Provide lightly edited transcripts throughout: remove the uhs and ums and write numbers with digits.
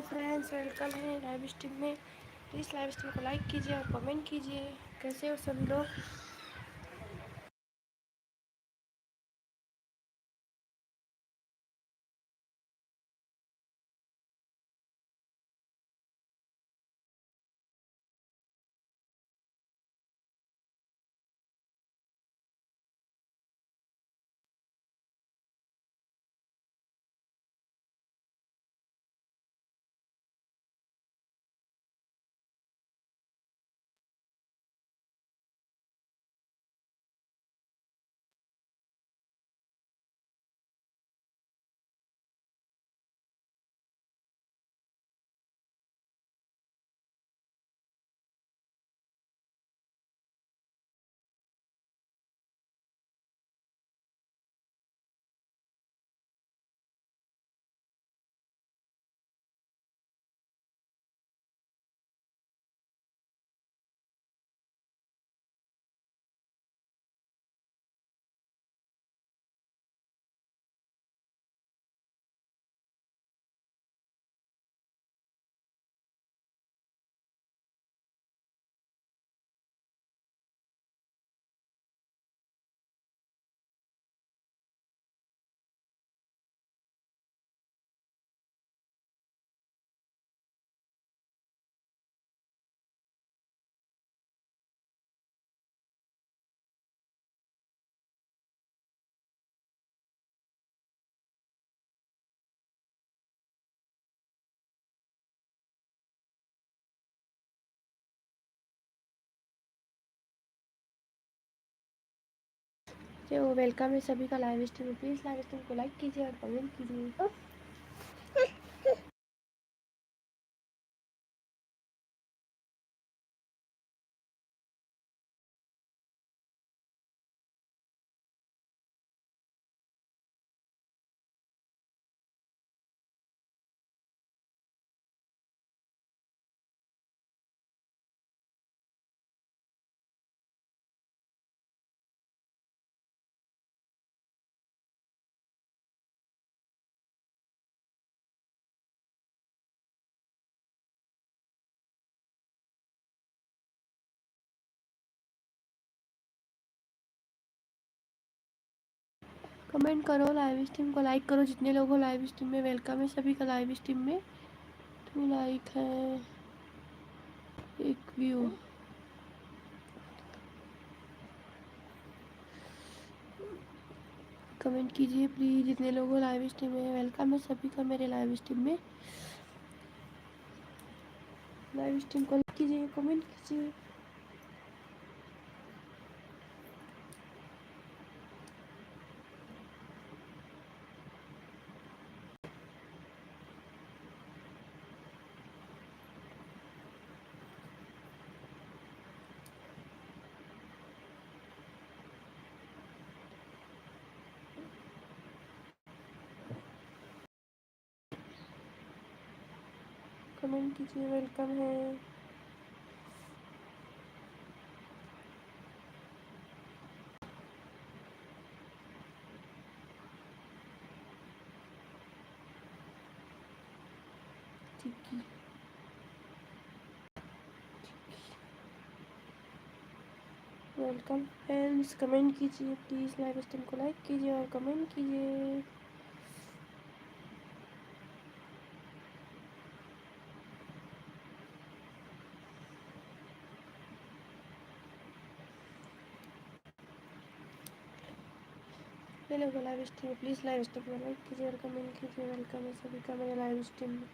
Friends, welcome है live stream में। Please live stream को लाइक कीजिए और कमेंट कीजिए। कैसे हो सभी लोग। जो वेलकम है सभी का लाइव स्ट्रीम में। प्लीज़ लाइव स्ट्रीम को लाइक कीजिए और कमेंट कीजिए। कमेंट करो, लाइव स्ट्रीम को लाइक करो। जितने लोग हो लाइव स्ट्रीम में, वेलकम है सभी का लाइव स्ट्रीम में। 2 लाइक है, 1 व्यू। कमेंट कीजिए प्लीज़, जितने लोग हो लाइव स्ट्रीम में। वेलकम है सभी का मेरे लाइव स्ट्रीम में। लाइव स्ट्रीम को लाइक कीजिए, कमेंट कीजिए। कमेंट कीजिए, वेलकम है। ठीक है, वेलकम फ्रेंड्स। कमेंट कीजिए प्लीज़, लाइव स्ट्रीम को लाइक कीजिए और कमेंट कीजिए। Hello live stream, please live stream को लाइक कीजिए और कमेंट कीजिए। वेलकम है सभी का मेरे लाइव स्ट्रीम में।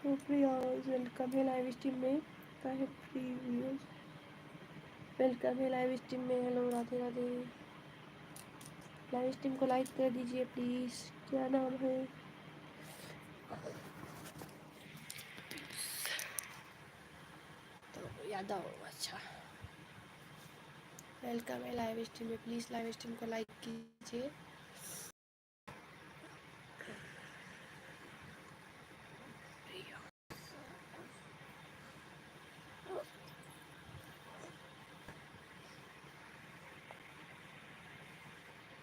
तो फ्री आवर्स, वेलकम है लाइव स्ट्रीम में। का है फ्री व्यूअर्स, वेलकम है लाइव स्ट्रीम में। Hello, Radhe Radhe. Live stream को लाइक कर दीजिए प्लीज़। क्या नाम है। यादव, अच्छा वेलकम है लाइव स्ट्रीम में। प्लीज़ लाइव स्ट्रीम को लाइक कीजिए।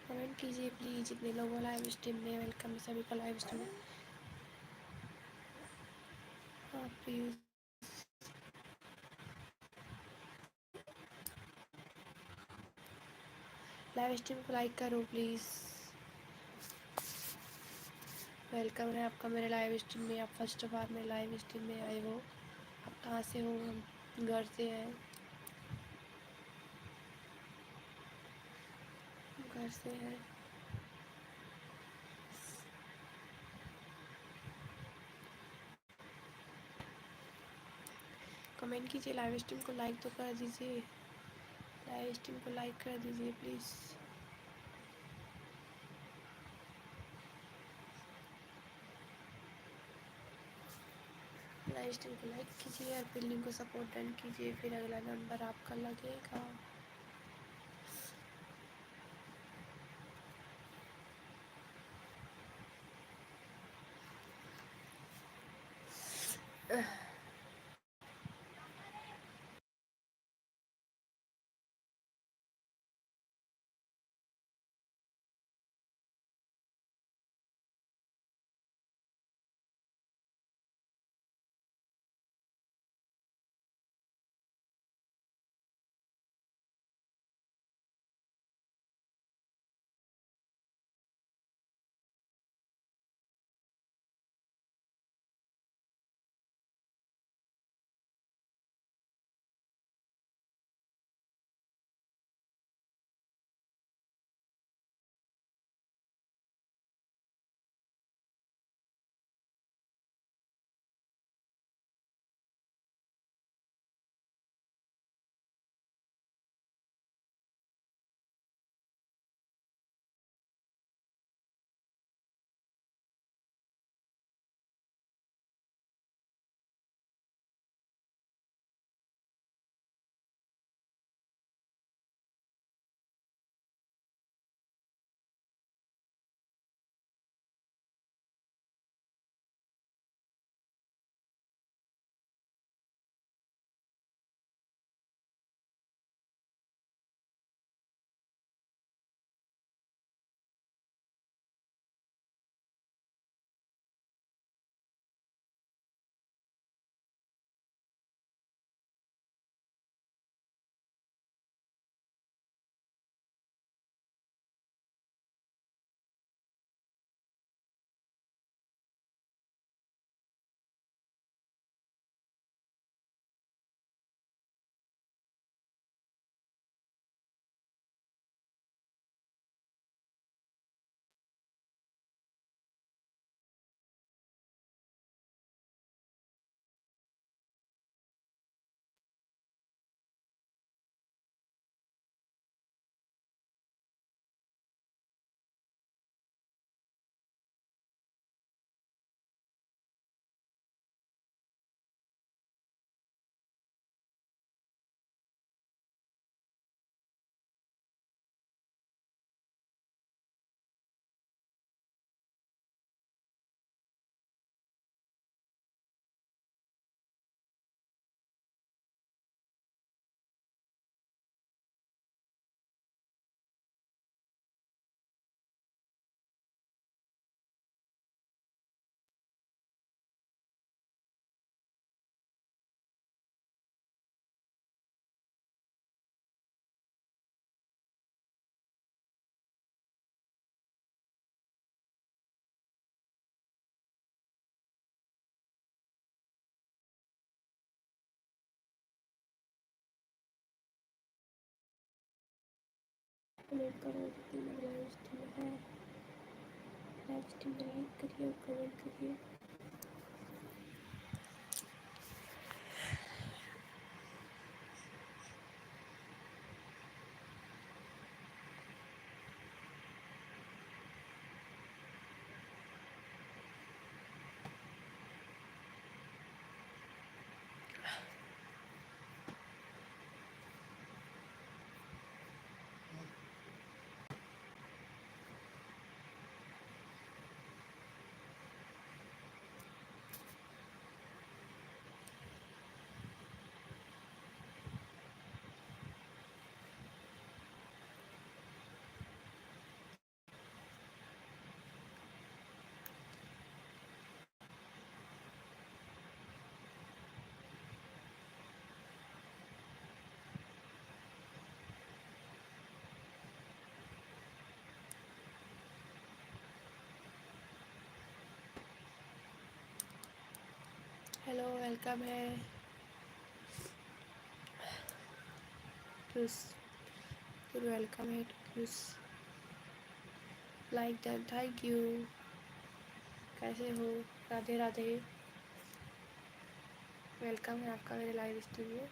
कमेंट कीजिए प्लीज़, जितने लोग हो लाइव स्ट्रीम में वेलकम है सभी को लाइव स्ट्रीम में। हाँ प्लीज़ लाइव स्ट्रीम को लाइक करो प्लीज़। वेलकम है आपका मेरे लाइव स्ट्रीम में। आप फर्स्ट बार मेरे लाइव स्ट्रीम में आए हो। आप कहाँ से हो? हम घर से हैं, घर से हैं। कमेंट कीजिए, लाइव स्ट्रीम को लाइक तो कर दीजिए। लाइव स्ट्रीम को लाइक कर दीजिए प्लीज़। लाइव स्ट्रीम को लाइक कीजिए और फिर लिंक को सपोर्ट डन कीजिए, फिर अगला नंबर आपका लगेगा। कमेंट करो जितने लोग लाइव स्ट्रीम में है, लाइव स्ट्रीम में लाइक करिए और कमेंट करिए। हेलो वेलकम है टूस वेलकम है टूस लाइक डन थैंक यू। कैसे हो? राधे राधे। वेलकम है आपका मेरे लाइव स्ट्रीम में।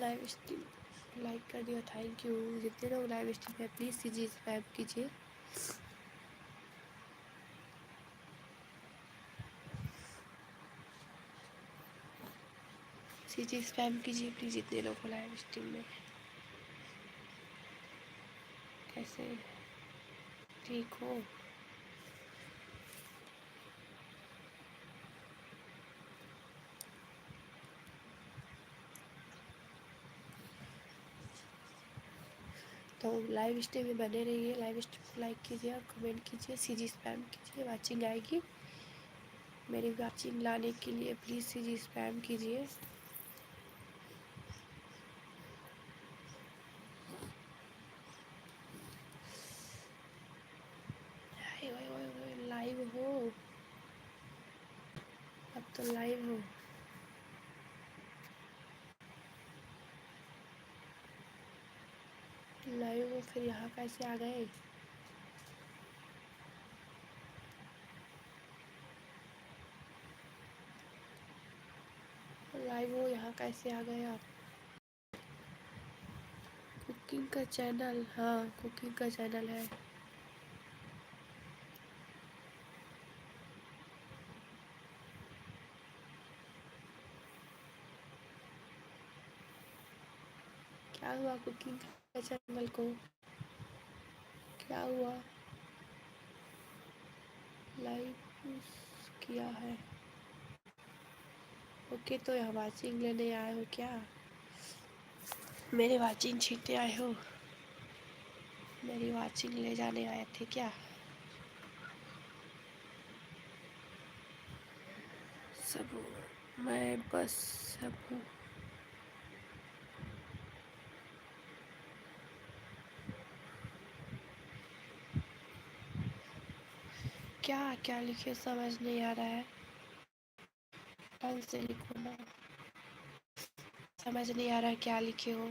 लाइव स्ट्रीम लाइक कर दिया थैंक यू। जितने लोग लाइव स्ट्रीम में प्लीज़ कीजिए सब्सक्राइब कीजिए। कीजिए स्पैम कीजिए प्लीज़ जितने लोग हो लाइव स्ट्रीम में। कैसे ठीक हो? तो लाइव स्ट्रीम में बने रहिए। लाइव स्ट्रीम को लाइक कीजिए और कमेंट कीजिए। सीजी स्पैम कीजिए। वाचिंग आएगी। मेरी वाचिंग लाने के लिए प्लीज़ सीजी स्पैम कीजिए। लाइव हो अब तो लाइव हो। लाइव हो फिर यहाँ कैसे आ गए? लाइव हो यहाँ कैसे आ गए आप? कुकिंग का चैनल? हाँ कुकिंग का चैनल है। क्या हुआ कुकिंग का चैनल को? क्या हुआ? लाइव किया है ओके। तो यहाँ वाचिंग लेने आए हो क्या? मेरी वाचिंग छीनने आए हो? मेरी वाचिंग ले जाने आए थे क्या? सब हूँ मैं बस सब हूँ। क्या क्या लिखे समझ नहीं आ रहा है। ढंग से लिखो ना। समझ नहीं आ रहा है क्या लिखे हो।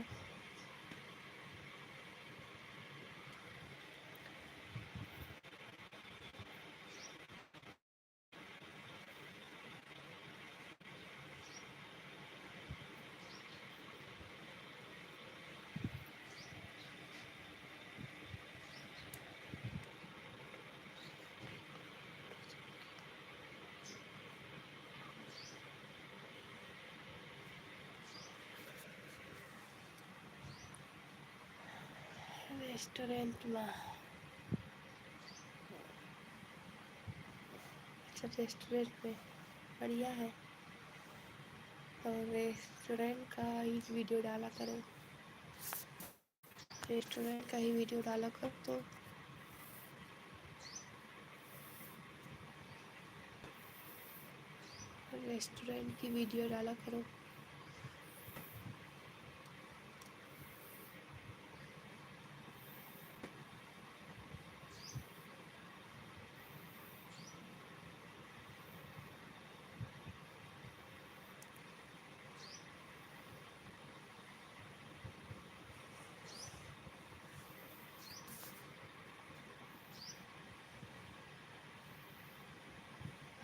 रेस्टोरेंट में? अच्छा रेस्टोरेंट में बढ़िया है। और रेस्टोरेंट का ही वीडियो डाला करो। रेस्टोरेंट का ही वीडियो डाला करो तो रेस्टोरेंट की वीडियो डाला करो।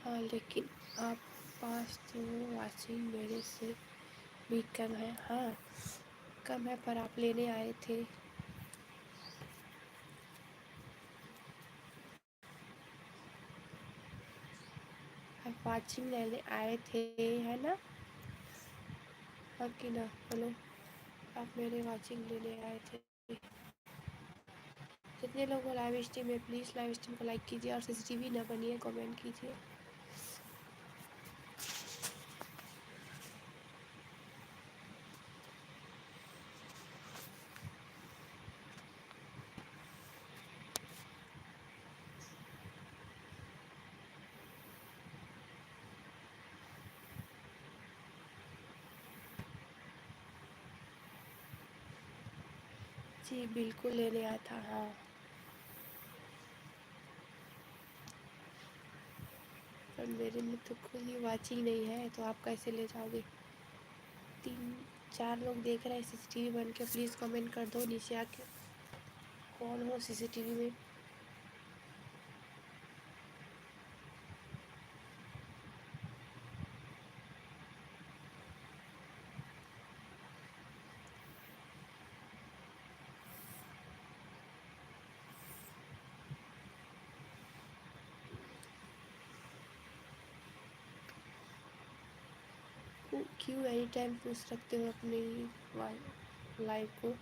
हाँ लेकिन आप पास तो वाचिंग मेरे से भी कम है। हाँ कम है पर आप लेने आए थे। आप वाचिंग लेने आए थे है ना? हाँ कि ना बोलो। आप मेरे वाचिंग लेने आए थे। जितने लोग हो लाइव स्ट्रीम में प्लीज़ लाइव स्ट्रीम को लाइक कीजिए और सीसीटीवी ना बनिए कमेंट कीजिए। जी बिल्कुल लेने आया था, हाँ। पर मेरे में तो कोई वॉच ही नहीं है, तो आप कैसे ले जाओगे? 3-4 लोग देख रहे हैं सीसीटीवी बन के, प्लीज़ कमेंट कर दो नीचे आके कौन हो सीसीटीवी में। क्यों एनी टाइम पूछ रखते हो अपनी लाइफ को?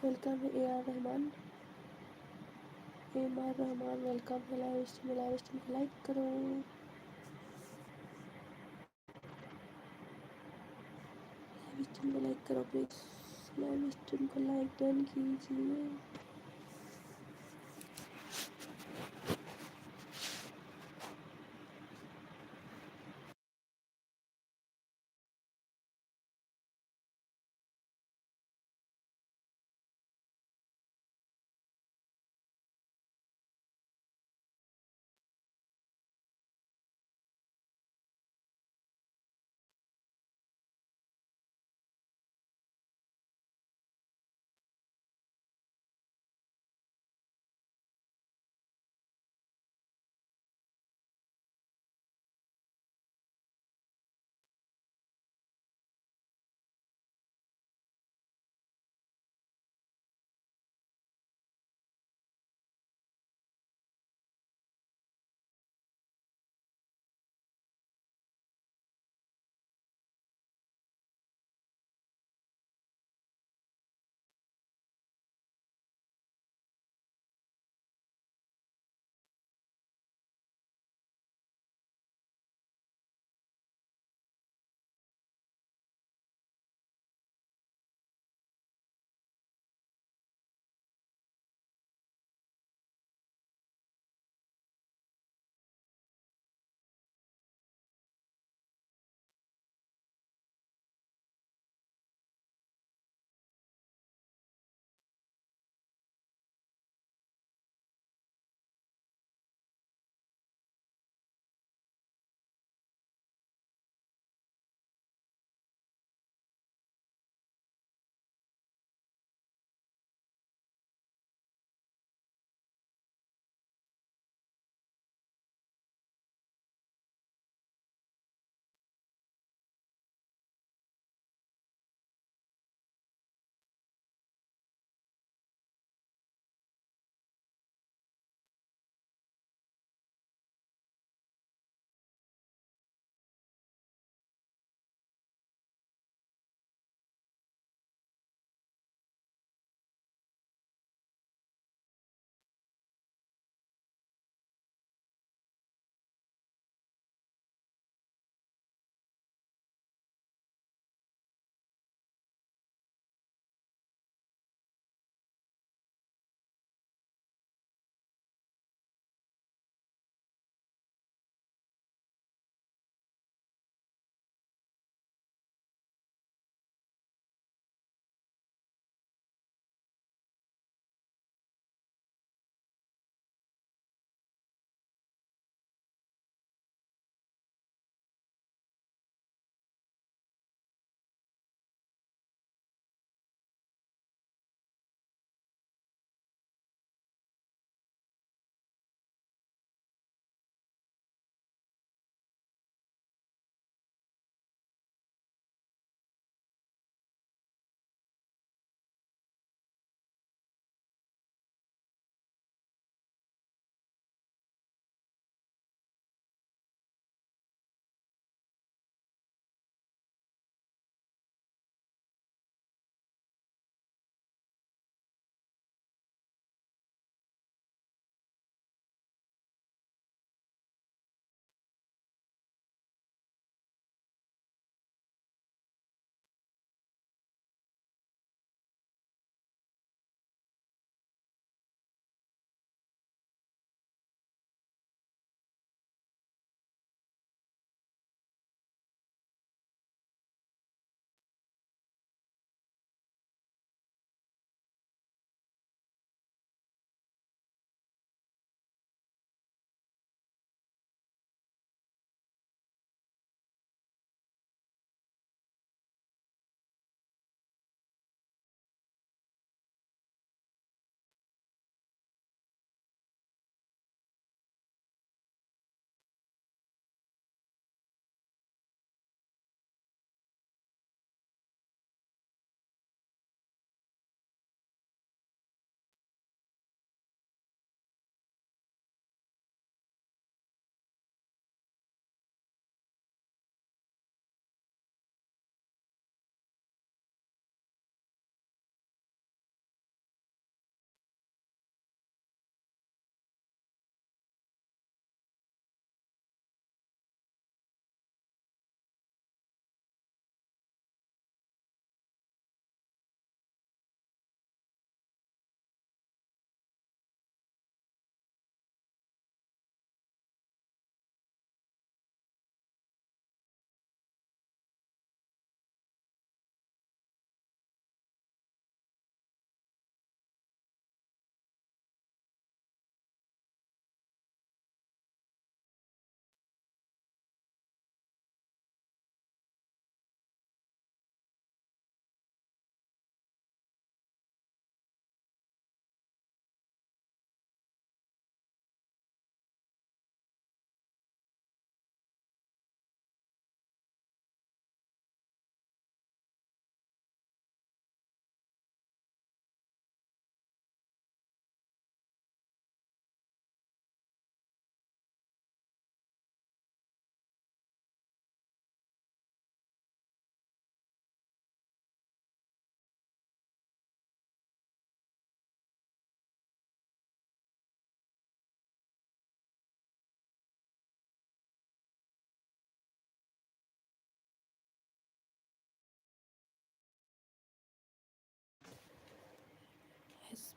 वेलकम है A R Rahman, M R Rahman, welcome है लाइव स्ट्रीम में। लाइव स्ट्रीम को लाइक करो, लाइव स्ट्रीम को लाइक करो प्लीज, लाइव स्ट्रीम को लाइक डन कीजिए।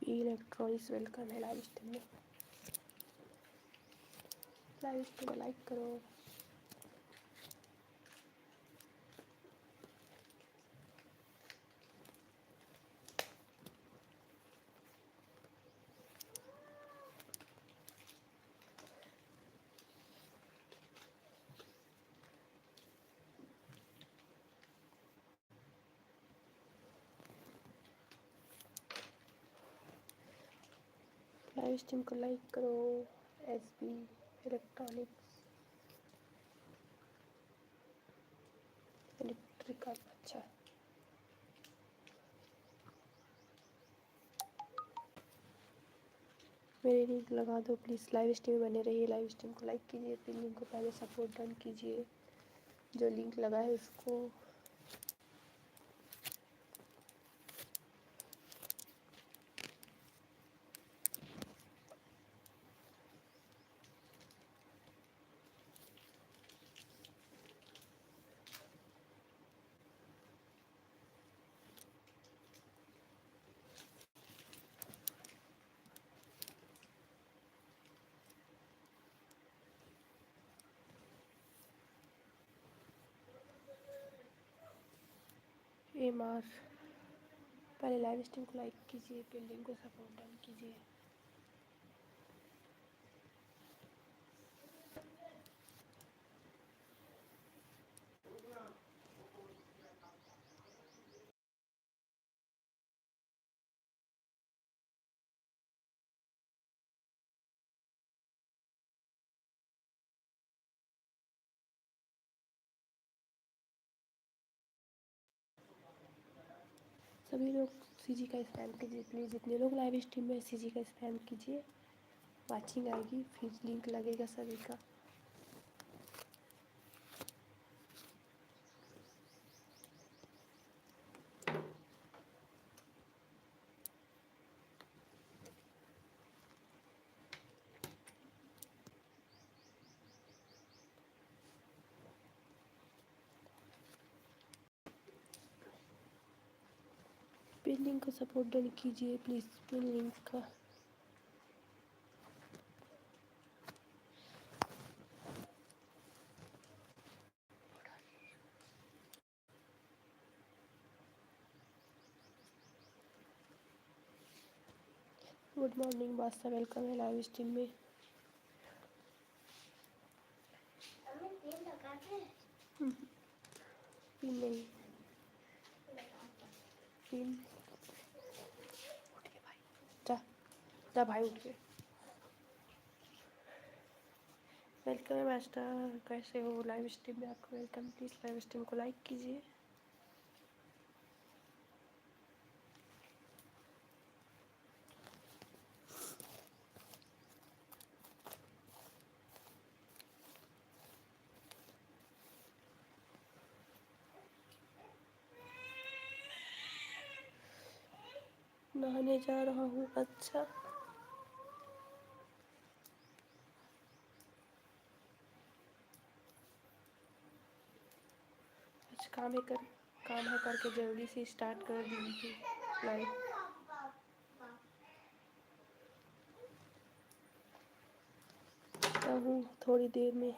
इलेक्ट्रॉनिक्स वेलकम है लाइव स्ट्रीम में। लाइव स्ट्रीम में लाइक करो। लाइव स्ट्रीम को लाइक करो। एसबी इलेक्ट्रॉनिक्स इलेक्ट्रिकल, अच्छा मेरी लिंक लगा दो प्लीज़। लाइव स्ट्रीम बने रहिए। लाइव स्ट्रीम को लाइक कीजिए, फिर लिंक को पहले सपोर्ट डन कीजिए। जो लिंक लगा है उसको एमआर पहले लाइव स्ट्रीम को लाइक कीजिए, फिर लिंक को सपोर्ट डन कीजिए। सभी लोग सीजी का स्पैम कीजिए प्लीज़। जितने लोग लाइव स्ट्रीम में सीजी का स्पैम कीजिए, वाचिंग आएगी, फिर लिंक लगेगा सभी का। पिन लिंक को सपोर्ट डन कीजिए प्लीज़। पिन लिंक का गुड मॉर्निंग बादशाह, वेलकम है लाइव स्ट्रीम में। पिन नहीं, पिन उठ के भाई, जा जा भाई उठ के। वेलकम है मास्टर, कैसे हो? लाइव स्ट्रीम में आपको वेलकम। प्लीज़ लाइव स्ट्रीम को लाइक कीजिए। नहाने जा रहा हूँ। अच्छा आज काम है करके जल्दी से स्टार्ट कर दीजिए लाइव। हूँ थोड़ी देर में।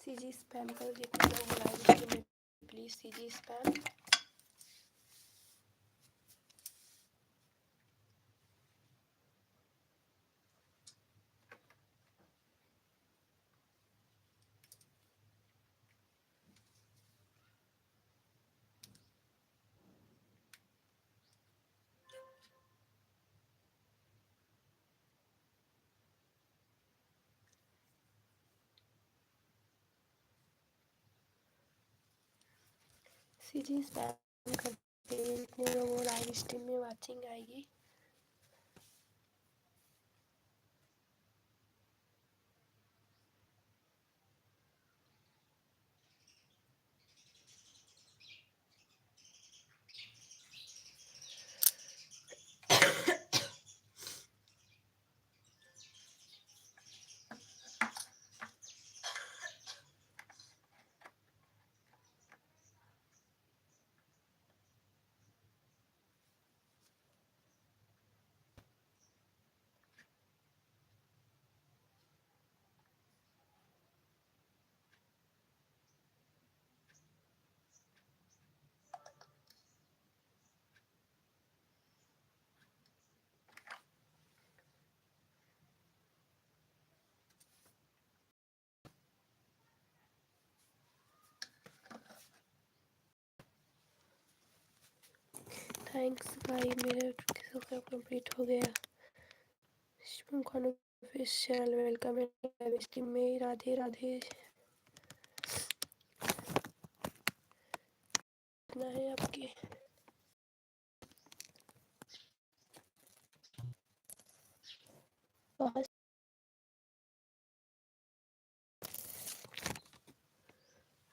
सीजी स्पैम करो जितने लोग लाइव स्ट्रीम में, please CG spam. CG spam करते जितने लोग लाइव स्ट्रीम में वाचिंग आएगी। थैंक्स भाई, मेरा सब्सक्राइब कंप्लीट हो गया। Shubham Khan official welcome live stream में। राधे राधे। कितना है आपके? बहुत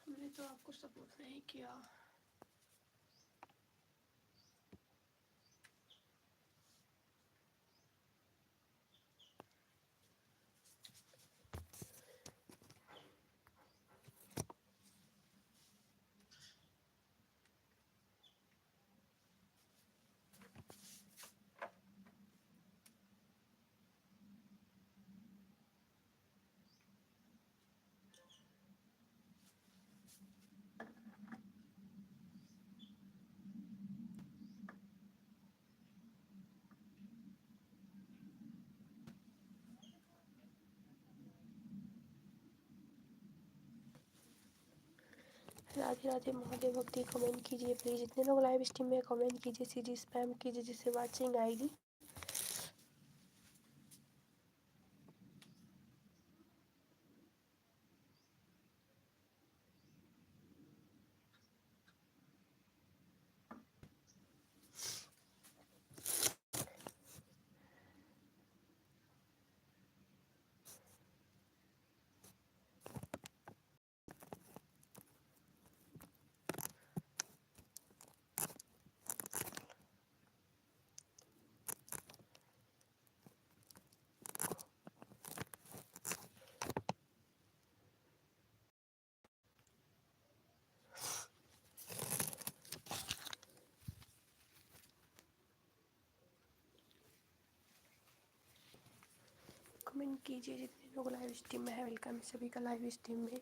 हमने तो आपको सपोर्ट नहीं किया। राधे राधे महादेव भक्ति। कमेंट कीजिए प्लीज़, जितने लोग लाइव स्ट्रीम में कमेंट कीजिए, सीजी स्पैम कीजिए जिससे वाचिंग आएगी। कमेंट कीजिए जितने लोग लाइव स्ट्रीम में है। वेलकम सभी का लाइव स्ट्रीम में।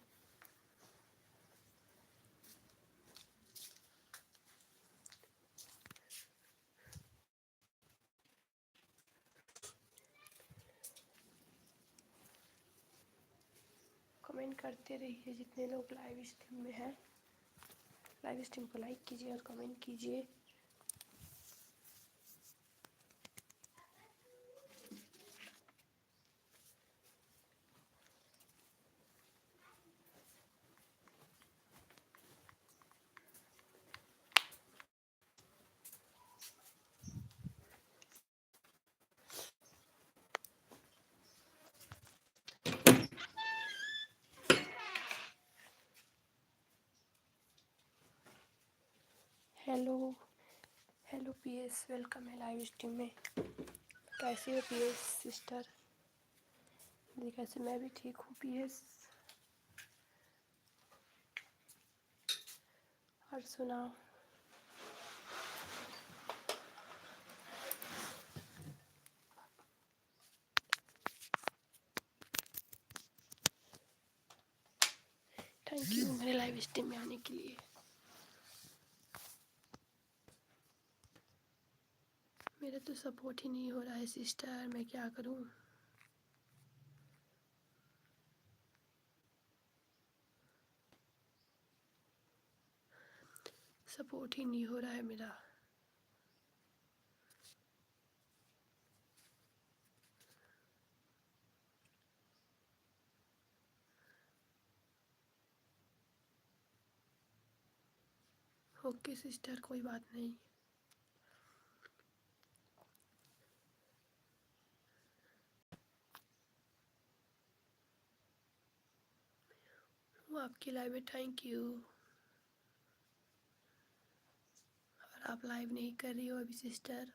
कमेंट करते रहिए जितने लोग लाइव स्ट्रीम में है। लाइव स्ट्रीम को लाइक कीजिए और कमेंट कीजिए। हेलो हेलो पीएस, वेलकम है लाइव स्ट्रीम में। कैसे हो पीएस सिस्टर? कैसे? मैं भी ठीक हूँ पीएस। और सुनाओ। थैंक यू मेरे लाइव स्ट्रीम में आने के लिए। मेरा तो सपोर्ट ही नहीं हो रहा है सिस्टर, मैं क्या करूं। सपोर्ट ही नहीं हो रहा है मेरा। ओके सिस्टर, कोई बात नहीं। वो आपकी लाइव में थैंक यू। और आप लाइव नहीं कर रही हो अभी सिस्टर,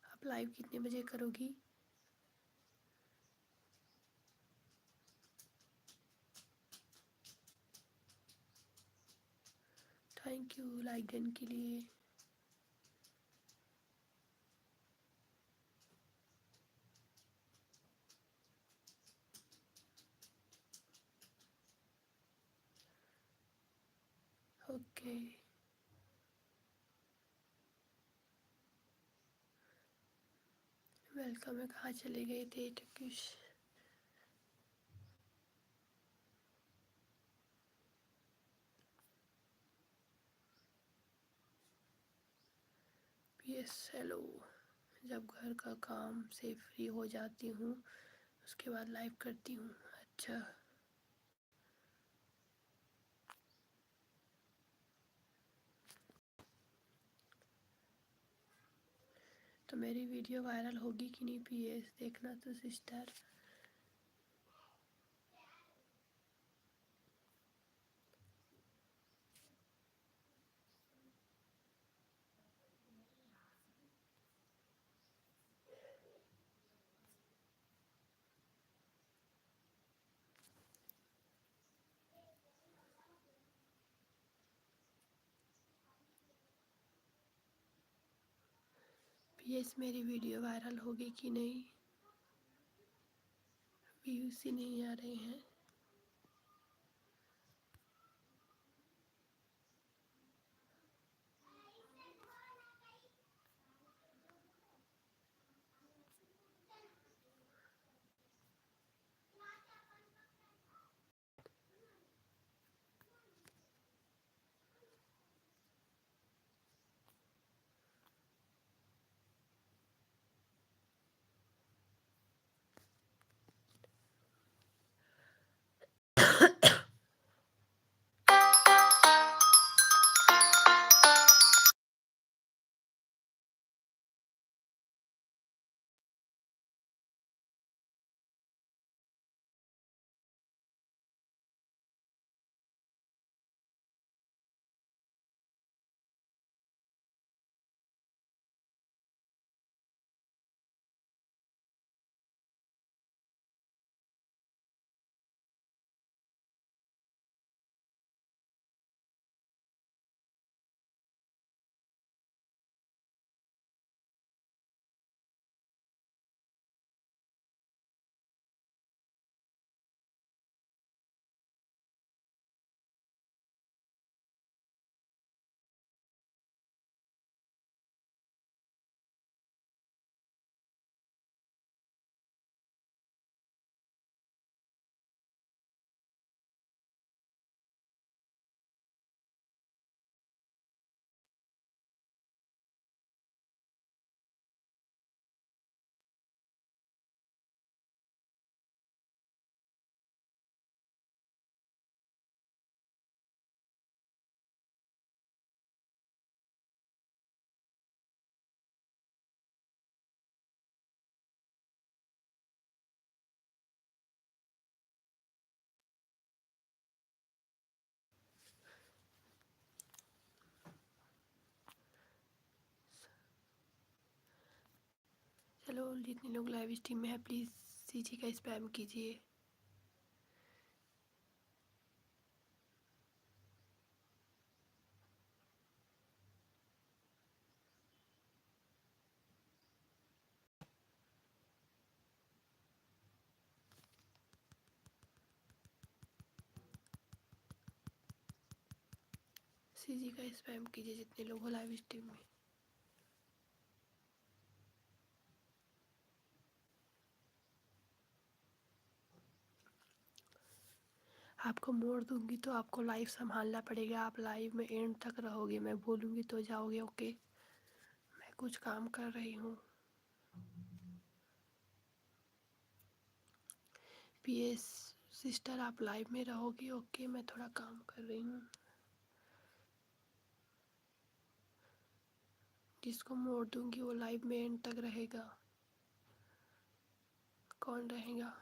आप लाइव कितने बजे करोगी? थैंक यू लाइक डन के लिए। ओके वेलकम है। कहाँ चले गए थे टक्यूश? Yes hello. जब घर का काम से फ्री हो जाती हूँ उसके बाद लाइव करती हूँ। अच्छा तो मेरी वीडियो वायरल होगी कि नहीं पीएस देखना तो सिस्टर। पीएस मेरी वीडियो वायरल होगी कि नहीं? व्यूज ही नहीं आ रहे हैं। चलो जितने लोग लाइव स्ट्रीम में है प्लीज़ सीजी का स्पैम कीजिए। सीजी का स्पैम कीजिए जितने लोग हो लाइव स्ट्रीम में। आपको मोड़ दूंगी तो आपको लाइव संभालना पड़ेगा, आप लाइव में एंड तक रहोगे, मैं बोलूँगी तो जाओगे। ओके, मैं कुछ काम कर रही हूँ। पीएस सिस्टर आप लाइव में रहोगी? ओके, मैं थोड़ा काम कर रही हूँ। जिसको मोड़ दूंगी वो लाइव में एंड तक रहेगा। कौन रहेगा?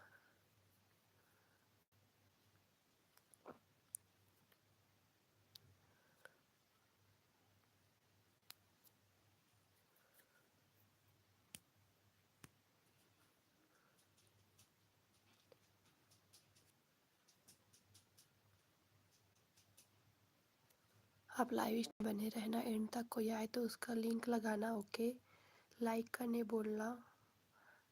आप लाइव बने रहना एंड तक, कोई आए तो उसका लिंक लगाना। ओके, लाइक करने बोलना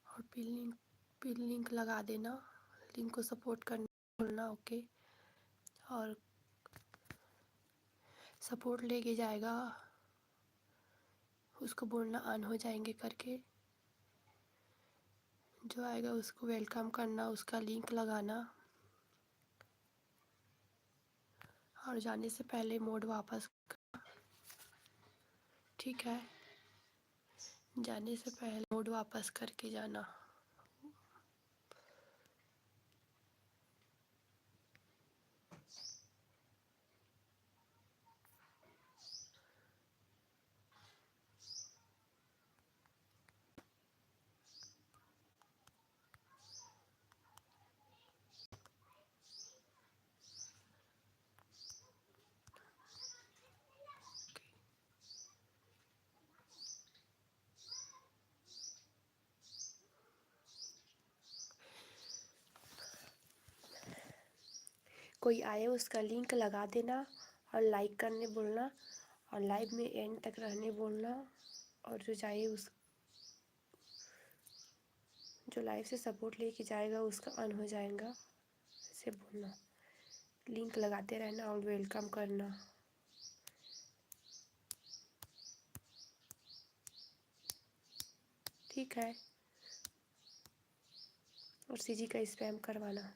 और पिन लिंक लगा देना, लिंक को सपोर्ट करने बोलना। ओके, और सपोर्ट लेके जाएगा उसको बोलना ऑन हो जाएंगे करके, जो आएगा उसको वेलकम करना, उसका लिंक लगाना और जाने से पहले मोड वापस। ठीक है, जाने से पहले मोड वापस करके जाना। कोई आए उसका लिंक लगा देना और लाइक करने बोलना और लाइव में एंड तक रहने बोलना, और जो जाए उस जो लाइव से सपोर्ट लेके जाएगा उसका ऑन हो जाएगा ऐसे बोलना, लिंक लगाते रहना और वेलकम करना। ठीक है, और सीजी का स्पैम करवाना।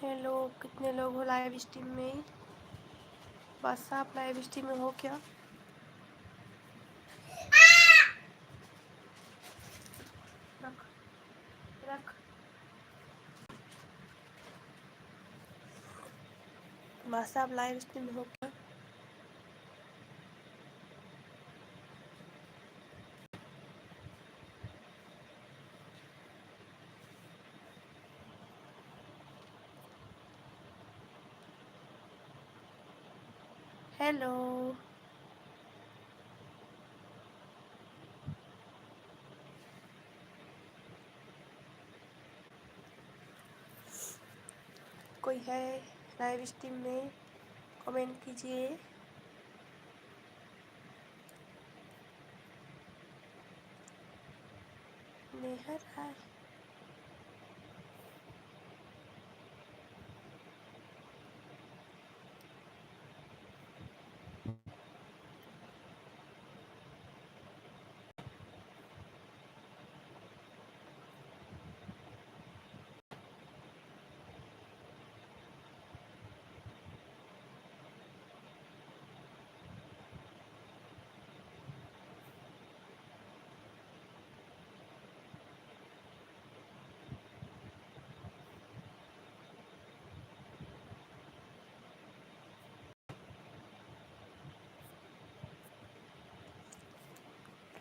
हेलो, कितने लोग हो लाइव स्ट्रीम में? बस आप लाइव स्ट्रीम में हो क्या? रख रख। बस आप लाइव स्ट्रीम में हो क्या? हेलो, कोई है लाइव स्ट्रीम में? कमेंट कीजिए। नेहर है।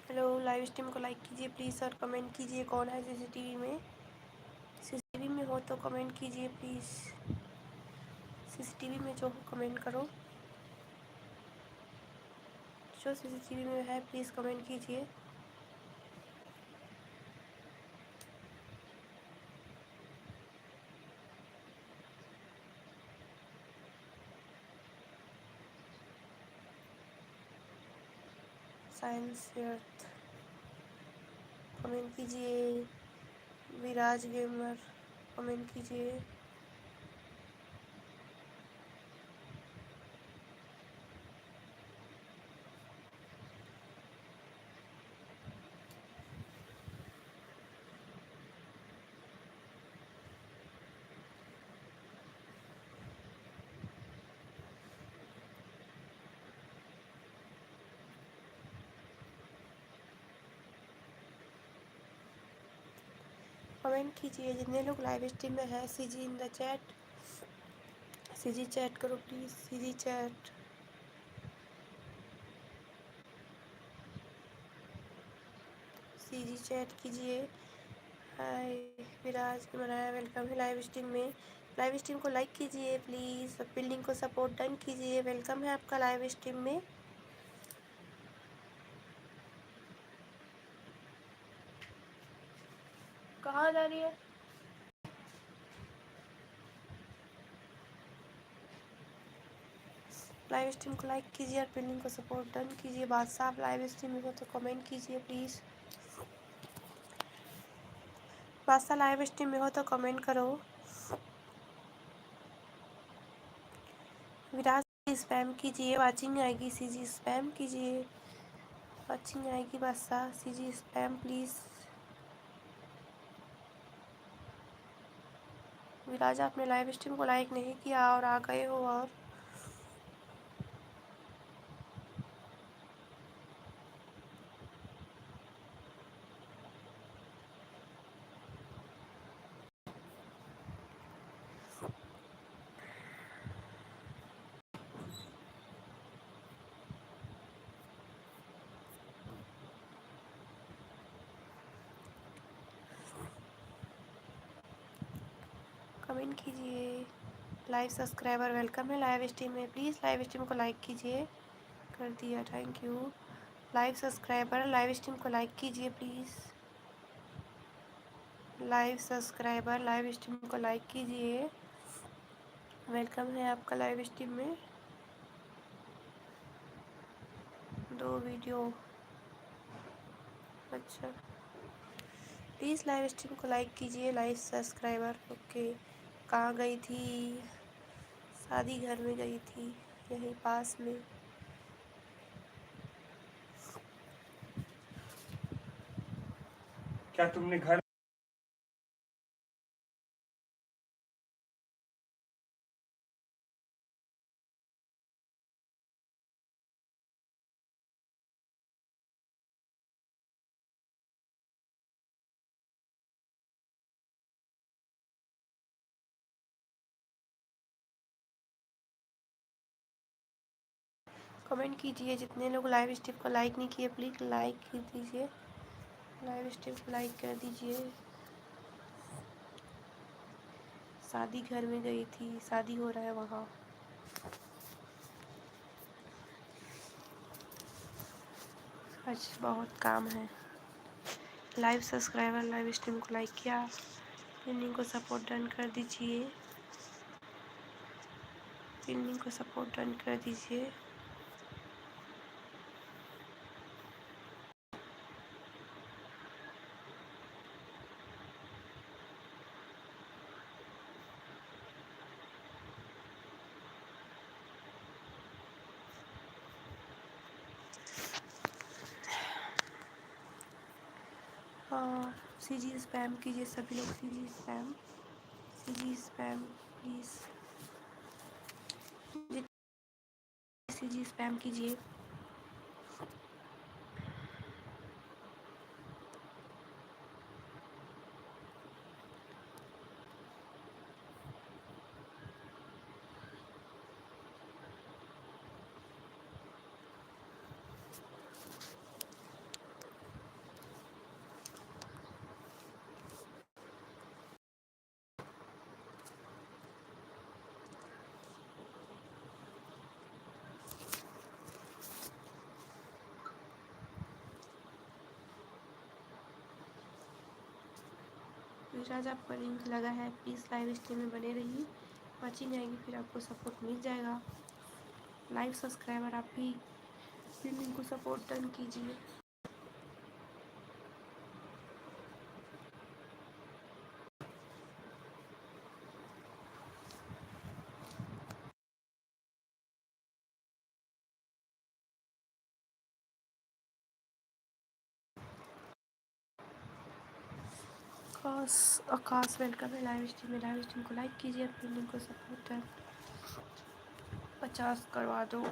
हेलो, लाइव स्ट्रीम को लाइक कीजिए प्लीज़ और कमेंट कीजिए। कौन है सीसीटीवी में? सीसीटीवी में हो तो कमेंट कीजिए प्लीज़। सीसीटीवी में जो हो कमेंट करो। जो सीसीटीवी में है प्लीज़ कमेंट कीजिए। साइंस अर्थ कमेंट कीजिए। विराज गेमर कमेंट कीजिए। कमेंट कीजिए जितने लोग लाइव स्ट्रीम में हैं। CG in the chat. CG chat करो please. CG chat. CG chat कीजिए। हाय विराज के बनाया, वेलकम है लाइव स्ट्रीम में। लाइव स्ट्रीम को लाइक कीजिए प्लीज़। बिल्डिंग को सपोर्ट डन कीजिए। वेलकम है आपका लाइव स्ट्रीम में। कहाँ जा रही है? लाइव स्ट्रीम को लाइक कीजिए और बिल्डिंग को सपोर्ट डन कीजिए। बादशाह आप लाइव स्ट्रीम में हो तो कमेंट कीजिए प्लीज़। बादशाह लाइव स्ट्रीम में हो तो कमेंट करो। विराज स्पैम कीजिए, वाचिंग आएगी। सीजी स्पैम कीजिए, वाचिंग आएगी। बादशाह सीजी स्पैम प्लीज़। विराज आपने लाइव स्ट्रीम को लाइक नहीं किया और आ गए हो। और कमेंट कीजिए। लाइव सब्सक्राइबर वेलकम है लाइव स्ट्रीम में। प्लीज़ लाइव स्ट्रीम को लाइक कीजिए। कर दिया, thank you. Live subscriber live stream को लाइक कीजिए please. Live subscriber live stream को लाइक कीजिए। वेलकम है आपका लाइव स्ट्रीम में। 2 वीडियो, अच्छा। प्लीज़ लाइव स्ट्रीम को लाइक कीजिए। Live subscriber okay. कहाँ गई थी? शादी घर में गई थी, यहीं पास में। क्या तुमने घर कमेंट कीजिए। जितने लोग लाइव स्ट्रीम को लाइक नहीं किए प्लीज़ लाइक कर दीजिए, लाइव स्ट्रीम को लाइक कर दीजिए। शादी घर में गई थी, शादी हो रहा है वहाँ। आज बहुत काम है। लाइव सब्सक्राइबर लाइव स्ट्रीम को लाइक किया, पिनिंग को सपोर्ट डन कर दीजिए, पिनिंग को सपोर्ट डन कर दीजिए। हाँ, सीजी स्पैम कीजिए सभी लोग, CG spam, CG spam please, CG spam कीजिए। विराज आपका लिंक लगा है, प्लीज़ लाइव स्ट्रीम में बने रहिए, वॉचिंग आएगी फिर आपको सपोर्ट मिल जाएगा। लाइव सब्सक्राइबर आप भी लिंक को सपोर्ट डन कीजिए। आकाश वेलकम है लाइव स्ट्रीम में, लाइव स्ट्रीम को लाइक कीजिए, अपनी लिंक को सपोर्ट डन 50 करवा दो।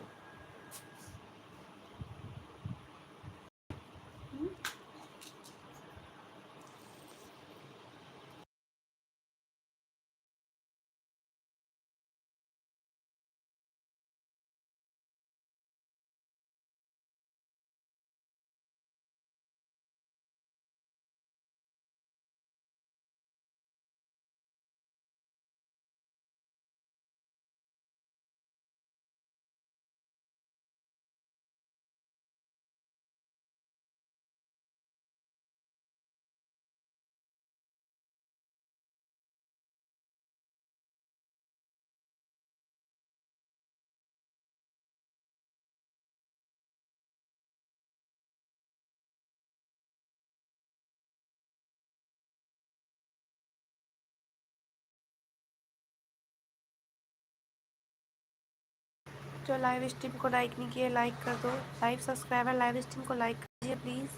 जो लाइव स्ट्रीम को लाइक नहीं किए लाइक कर दो। लाइव सब्सक्राइबर लाइव स्ट्रीम को लाइक कीजिए प्लीज़,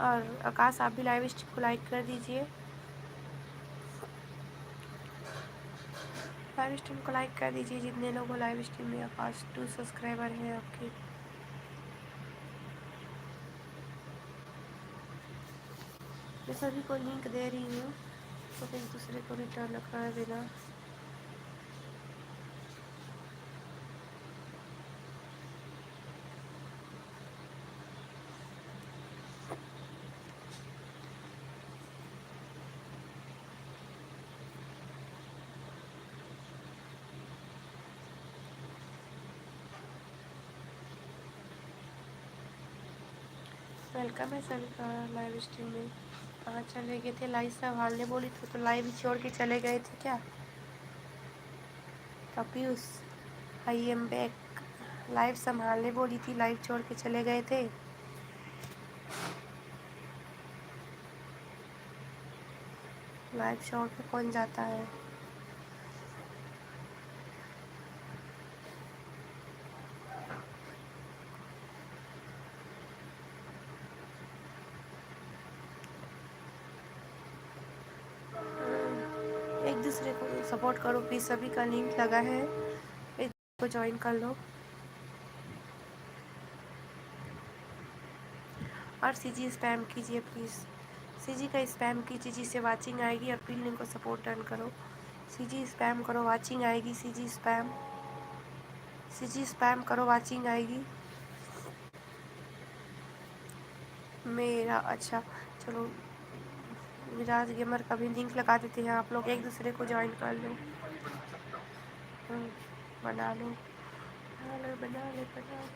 और आकाश आप भी लाइव स्ट्रीम को लाइक कर दीजिए। लाइव स्ट्रीम को लाइक कर दीजिए जितने लोग हो लाइव स्ट्रीम में। आकाश 2 सब्सक्राइबर हैं आपके। मैं सभी को लिंक दे रही हूँ, तो एक दूसरे को रिटर्न कर देना। वेलकम है सभी का लाइव स्ट्रीम में। कहाँ चले गए थे? लाइव संभालने बोली तो लाइव छोड़ के चले गए थे क्या? कपीयूस आई एम बैक। लाइव संभालने बोली थी, लाइव छोड़ के चले गए थे। लाइव छोड़ के कौन जाता है? एक दूसरे को सपोर्ट करो प्लीज़, सभी का लिंक लगा है, एक को ज्वाइन कर लो। और सीजी स्पैम कीजिए प्लीज़, सीजी का स्पैम कीजिए जिससे वाचिंग आएगी, और फिर लिंक को सपोर्ट डन करो। सीजी स्पैम करो, वाचिंग आएगी। सीजी स्पैम, सीजी स्पैम करो, वाचिंग आएगी मेरा। अच्छा चलो, मिराज गेमर का भी लिंक लगा देते हैं, आप लोग एक दूसरे को ज्वाइन कर लो। बना लो बना लो बना लो बना लो।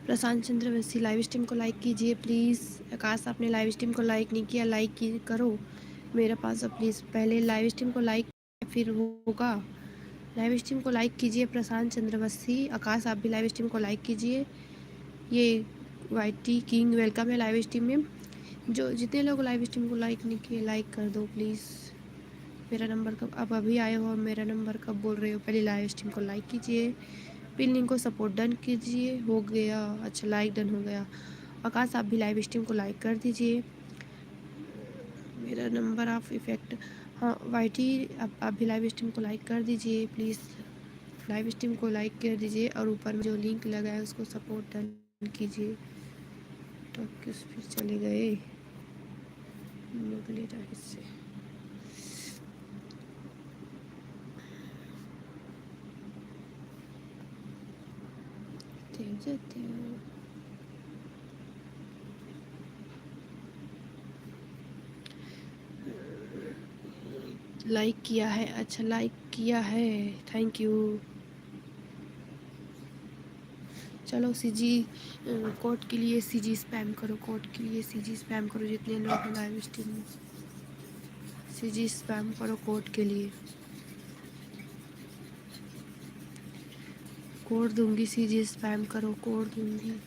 प्रशांत चंद्रवंशी लाइव स्ट्रीम को लाइक कीजिए प्लीज़। आकाश आपने लाइव स्ट्रीम को लाइक नहीं किया, लाइक की करो मेरे पास प्लीज़। पहले लाइव स्ट्रीम को लाइक फिर होगा। लाइव स्ट्रीम को लाइक कीजिए प्रशांत चंद्रवंशी। आकाश आप भी लाइव स्ट्रीम को लाइक कीजिए। ये वाईटी किंग वेलकम है लाइव स्ट्रीम में। जो जितने लोग लाइव स्ट्रीम को लाइक नहीं किए लाइक कर दो प्लीज़। मेरा नंबर कब, अब अभी आए हो, मेरा नंबर कब बोल रहे हो? पहले लाइव स्ट्रीम को लाइक कीजिए, पिन लिंक को सपोर्ट डन कीजिए। हो गया, अच्छा लाइक डन हो गया। आकाश आप भी लाइव स्ट्रीम को लाइक कर दीजिए। मेरा नंबर ऑफ इफेक्ट, हाँ वाईटी आप भी लाइव स्ट्रीम को लाइक कर दीजिए प्लीज़। लाइव स्ट्रीम को लाइक कर दीजिए और ऊपर में जो लिंक लगा है उसको सपोर्ट डन कीजिए। तो किस फिर चले गए मुगली राइट से। लाइक किया है, अच्छा लाइक किया है, थैंक यू। चलो सीजी कोड के लिए सीजी स्पैम करो, कोड के लिए सीजी स्पैम करो जितने लोग लाइव स्ट्रीम में। सीजी स्पैम करो कोड के लिए। कोड दूंगी, सीजी स्पैम करो, कोड दूंगी।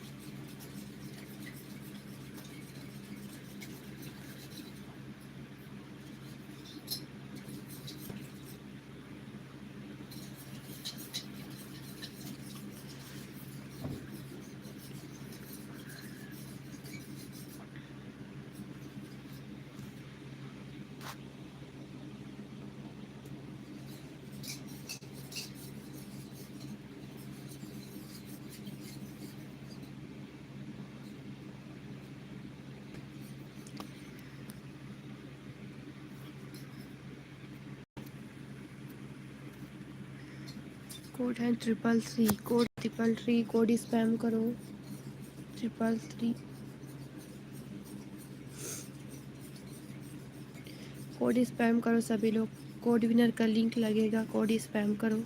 कोड है 333, कोड 333, कोड स्पैम करो 333, कोड स्पैम करो सभी लोग। कोड विनर का लिंक लगेगा, कोड स्पैम करो।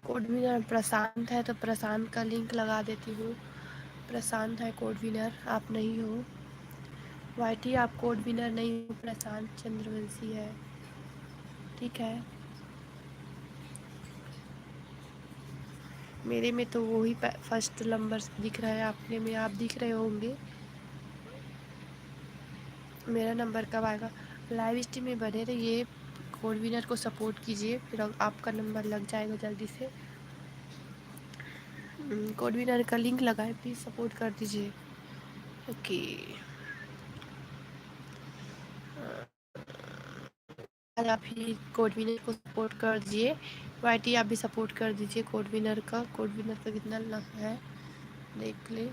कोड विनर प्रशांत है तो प्रशांत का लिंक लगा देती हूँ। प्रशांत है कोड विनर, आप नहीं हो। वाईटी आप कोड विनर नहीं हो, प्रशांत चंद्रवंशी है, ठीक है। मेरे में तो वही फर्स्ट नंबर दिख रहा है, आपने में आप दिख रहे होंगे। मेरा नंबर कब आएगा? लाइव स्ट्रीम में बने रहिए, कोड विनर को सपोर्ट कीजिए, फिर आपका नंबर लग जाएगा जल्दी से। कोड विनर का लिंक लगाए, प्लीज़ सपोर्ट कर दीजिए। ओके, आज आप ही कोड विनर को सपोर्ट कर दीजिए। वाईटी आप भी सपोर्ट कर दीजिए कोड विनर का। कोड विनर का कितना लक है देख ले।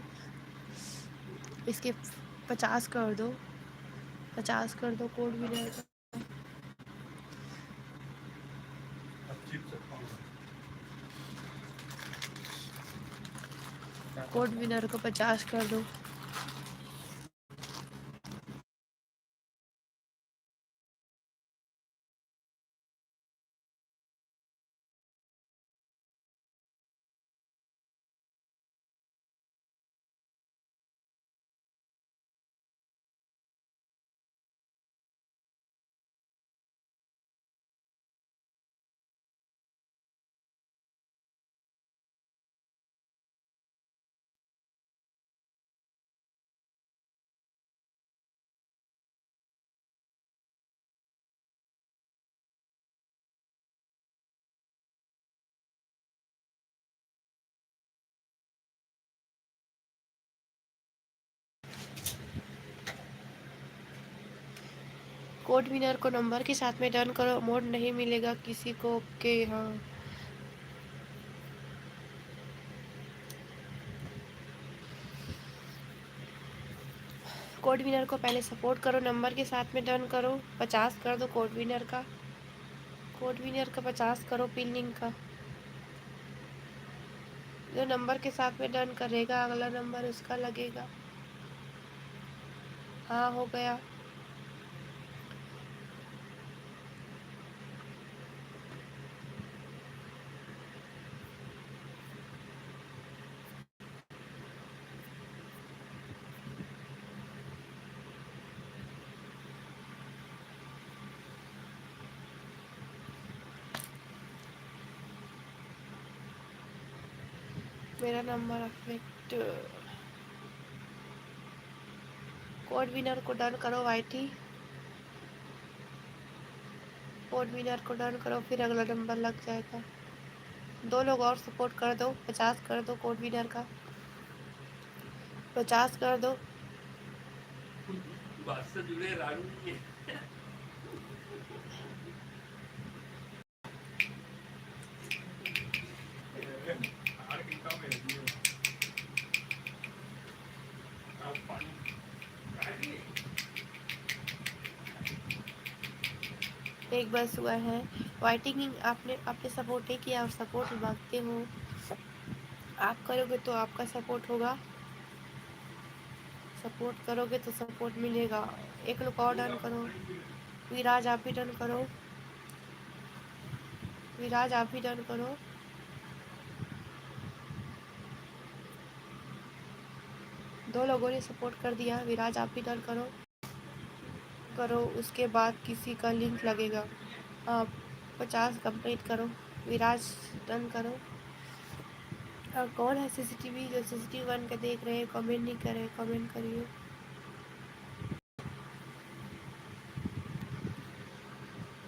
इसके 50 कर दो, 50 कर दो कोड विनर का। कोड विनर को 50 कर दो। कोड विनर को नंबर के साथ में डन करो, मोड नहीं मिलेगा किसी को के। हाँ, कोड विनर को पहले सपोर्ट करो, नंबर के साथ में डन करो। 50 कर दो कोड विनर का। कोड विनर का 50 करो पिन लिंक का। जो नंबर के साथ में डन करेगा अगला नंबर उसका लगेगा। हाँ, हो गया। मेरा नंबर अफेक्ट। कोड विनर को डन करो वाईटी। कोड विनर को डन करो, फिर अगला नंबर लग जाएगा। 2 लोग और सपोर्ट कर दो, 50 कर दो कोड विनर का। 50 कर दो। बात से जुड़े रानू। एक बस हुआ है। वाइटिंग आपने आपने सपोर्ट नहीं किया और सपोर्ट मांगते हो। आप करोगे तो आपका सपोर्ट होगा, सपोर्ट करोगे तो सपोर्ट मिलेगा। एक लोग और डन करो। विराज आप भी डन करो। विराज आप भी डन करो। दो लोगों ने सपोर्ट कर दिया। विराज आप भी डन करो। करो उसके बाद किसी का लिंक लगेगा। आप 50 कंप्लीट करो। विराज डन करो। और कौन है सीसीटीवी जो सीसीटीवी वन के देख रहे हैं, कमेंट नहीं कर रहे, कमेंट करिए।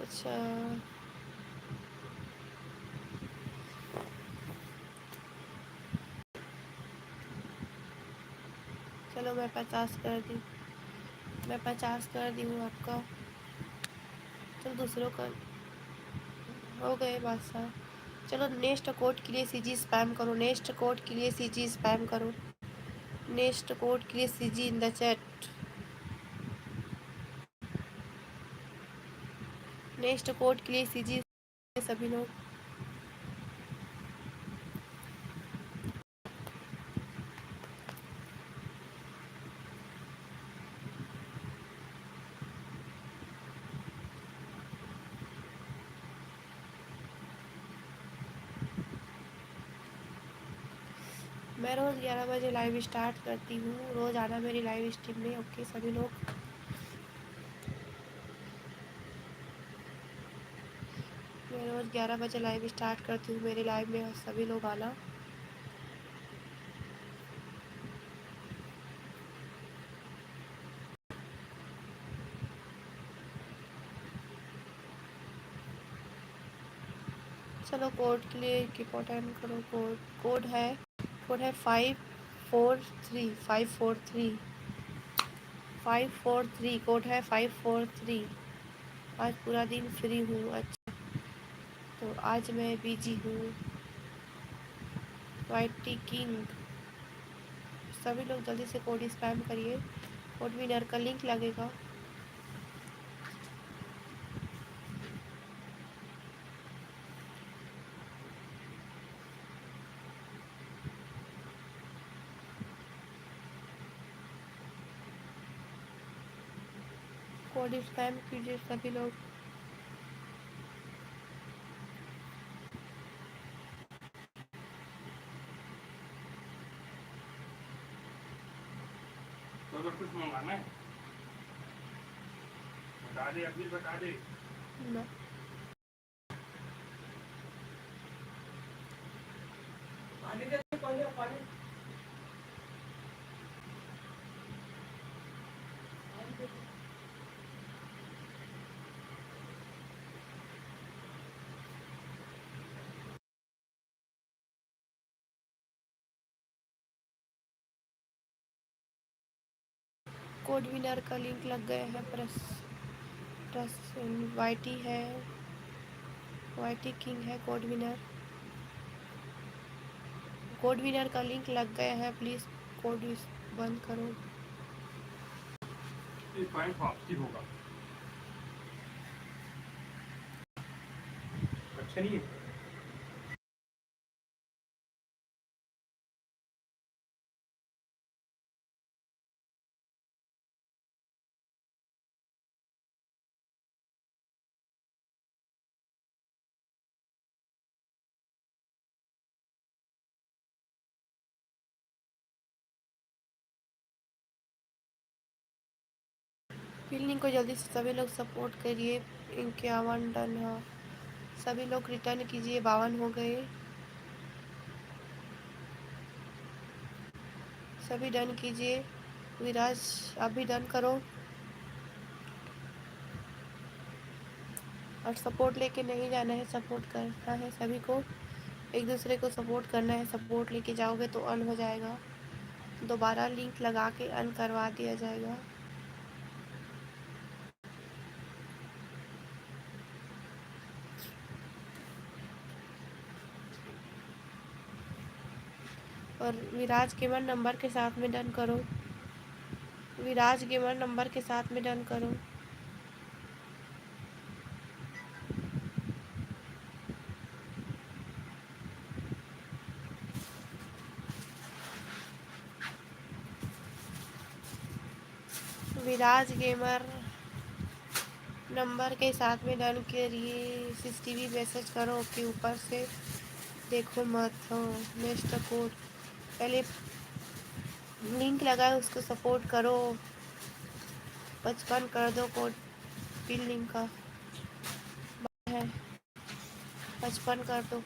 अच्छा चलो मैं 50 कर दी। मैं 50 कर दी हूँ आपका। चलो दूसरों का हो गए बादशाह। चलो नेक्स्ट कोड के लिए सीजी स्पैम करो। नेक्स्ट कोड के लिए सीजी स्पैम करो। नेक्स्ट कोड के लिए CG in the chat. Next code के लिए सीजी सभी लोग। मैं रोज़ 11 बजे लाइव स्टार्ट करती हूँ। रोज़ आना मेरी लाइव स्ट्रीम में। ओके सभी लोग। मैं रोज़ 11 बजे लाइव स्टार्ट करती हूँ मेरे लाइव में, सभी लोग आना। चलो कोड के लिए इम्पोर्टेंट करो। कोड है 543 543 543। कोड है 543। आज पूरा दिन फ्री हूँ। अच्छा तो आज मैं बिजी हूँ। वाइटी किंग सभी लोग जल्दी से कोड स्पैम करिए। कोड विनर का लिंक लगेगा। कोड स्पैम कीजिए सभी लोग। तो अगर कुछ मंगाना है बता दे, अभी बता दे ना पानी दे, पानी कोड विनर का लिंक लग गया है। प्रेस प्रेस वाईटी है। वाईटी किंग है कोड विनर। कोड विनर का लिंक लग गया है। प्लीज़ कोड बंद करो। ये पॉइंट वापसी होगा। अच्छा नहीं है। फील्डिंग को जल्दी से सभी लोग सपोर्ट करिए। इनके 51 डन है। सभी लोग रिटर्न कीजिए। 52 हो गए। सभी डन कीजिए। विराज आप भी डन करो। और सपोर्ट लेके नहीं जाना है, सपोर्ट करना है सभी को। एक दूसरे को सपोर्ट करना है। सपोर्ट लेके जाओगे तो अन हो जाएगा। दोबारा लिंक लगा के अन करवा दिया जाएगा। और विराज गेमर नंबर के साथ में डन करो। विराज गेमर नंबर के साथ में डन करो। विराज गेमर नंबर के साथ में डन करिए। सीसीटीवी मैसेज करो कि ऊपर से देखो मत। हाँ नेक्स्ट कोड पहले लिंक लगाए उसको सपोर्ट करो। 55 कर दो कोड पिन लिंक का है 55 कर दो।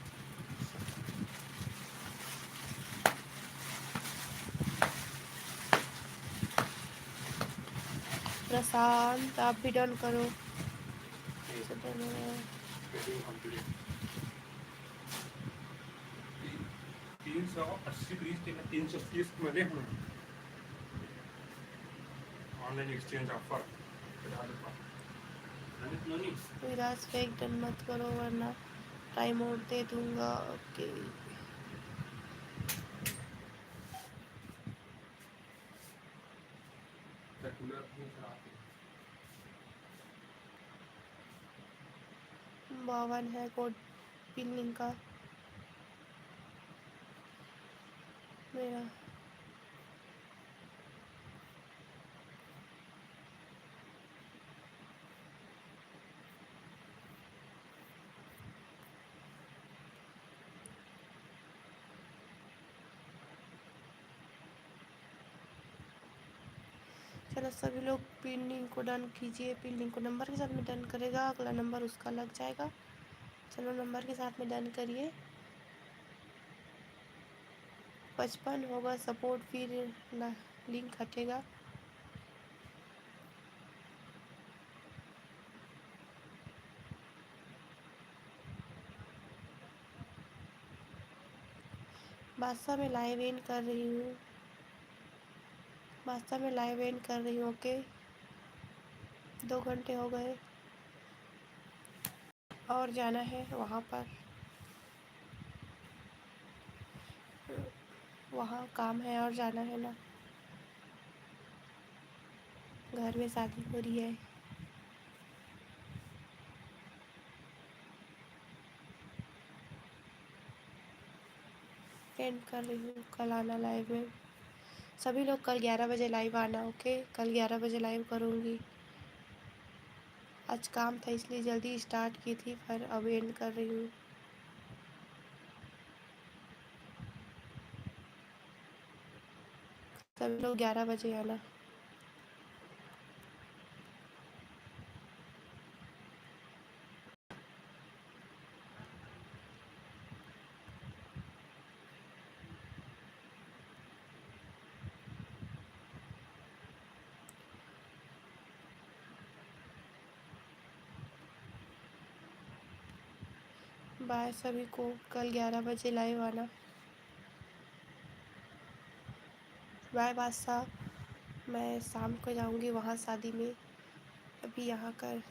प्रशांत आप भी डन करो। 380 प्लीज 330 मध्ये ऑनलाइन एक्सचेंज ऑफर विराज फेक डन मत करो वरना टाइम आउट दे दूंगा। ओके बावन है कोड पिन लिंक का मेरा। चलो सभी लोग पिन लिंक को डन कीजिए। पिन लिंक को नंबर के साथ में डन करेगा अगला नंबर उसका लग जाएगा। चलो नंबर के साथ में डन करिए। 55 होगा सपोर्ट फिर लिंक हटेगा। बादशाह में लाइव एंड कर रही हूँ। बादशाह में लाइव एंड कर रही हूँ। ओके 2 घंटे हो गए और जाना है वहाँ पर। वहाँ काम है और जाना है ना। घर में शादी हो रही है। एंड कर रही हूँ। कल आना लाइव में सभी लोग। कल 11 बजे लाइव आना। ओके कल 11 बजे लाइव करूँगी। आज काम था इसलिए जल्दी स्टार्ट की थी पर अब एंड कर रही हूँ। सभी लोग 11 बजे आना। बाय सभी को। कल 11 बजे लाइव आना। बाय बादशाह। मैं शाम को जाऊंगी वहाँ शादी में। अभी यहाँ कर